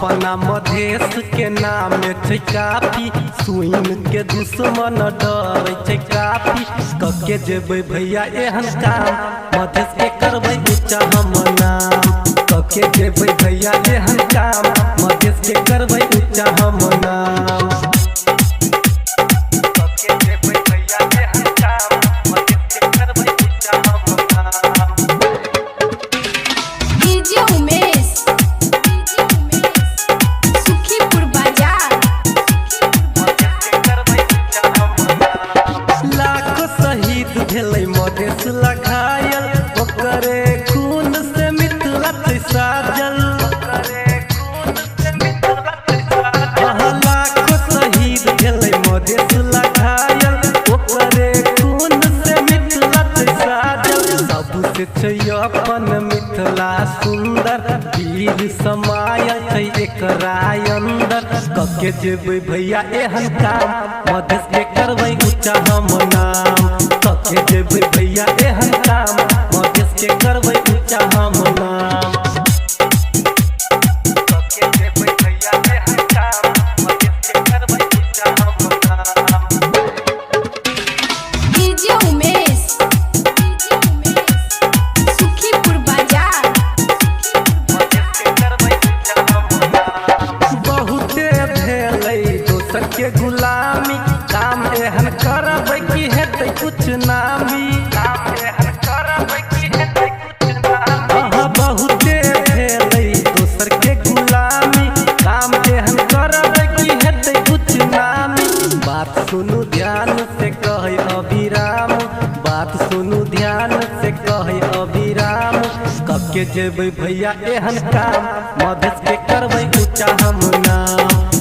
अपना मधेश के नाम छै काफी, सुइन के दुश्मन डर छै काफी। कके जेबै भैया एहन काम, मधेश के करबै ऊंचा हम नाम। कके जेबै भैया एहन काम, मधेश के करबै ऊंचा हम नाम। कके जेबै भैया एहन काम, मधेश के करबै ऊंचा हम नाम। डीजे उमेश सुखीपुर बाजार। लाखों शहीद भेलै मधेश लगायल, ओकरे खून से मिथिला छै साजल। लाखों शहीद भेलै मधेश लगायल, ओकरे खून से मिथिला छै साजल। सबसे छै अपन मिथिला सुंदर, वीर समायल छै एकरा अंदर। कके जेबै भैया एहन काम, मधेश के करबै ऊंचा हम नाम। कके जेबै भैया एहन काम, मधेश के करबै ऊंचा हम नाम। कके जेबै भैया एहन काम, मधेश के करबै ऊंचा हम नाम। डीजे उमेश सुखीपुर बाजार। बहुते भेलै दोसर के गुलामी, काम एहन करबै कि हेतै कुछ नामी। बहुते भेलै दोसर के गुलामी, काम एहन करबै कि हेतै कुछ नामी। बात सुनू ध्यान से कहे अभिराम, बात सुनू ध्यान से कहे अभिराम। कके जेबै भैया एहन काम, मधेश के करबै ऊंचा हम नाम।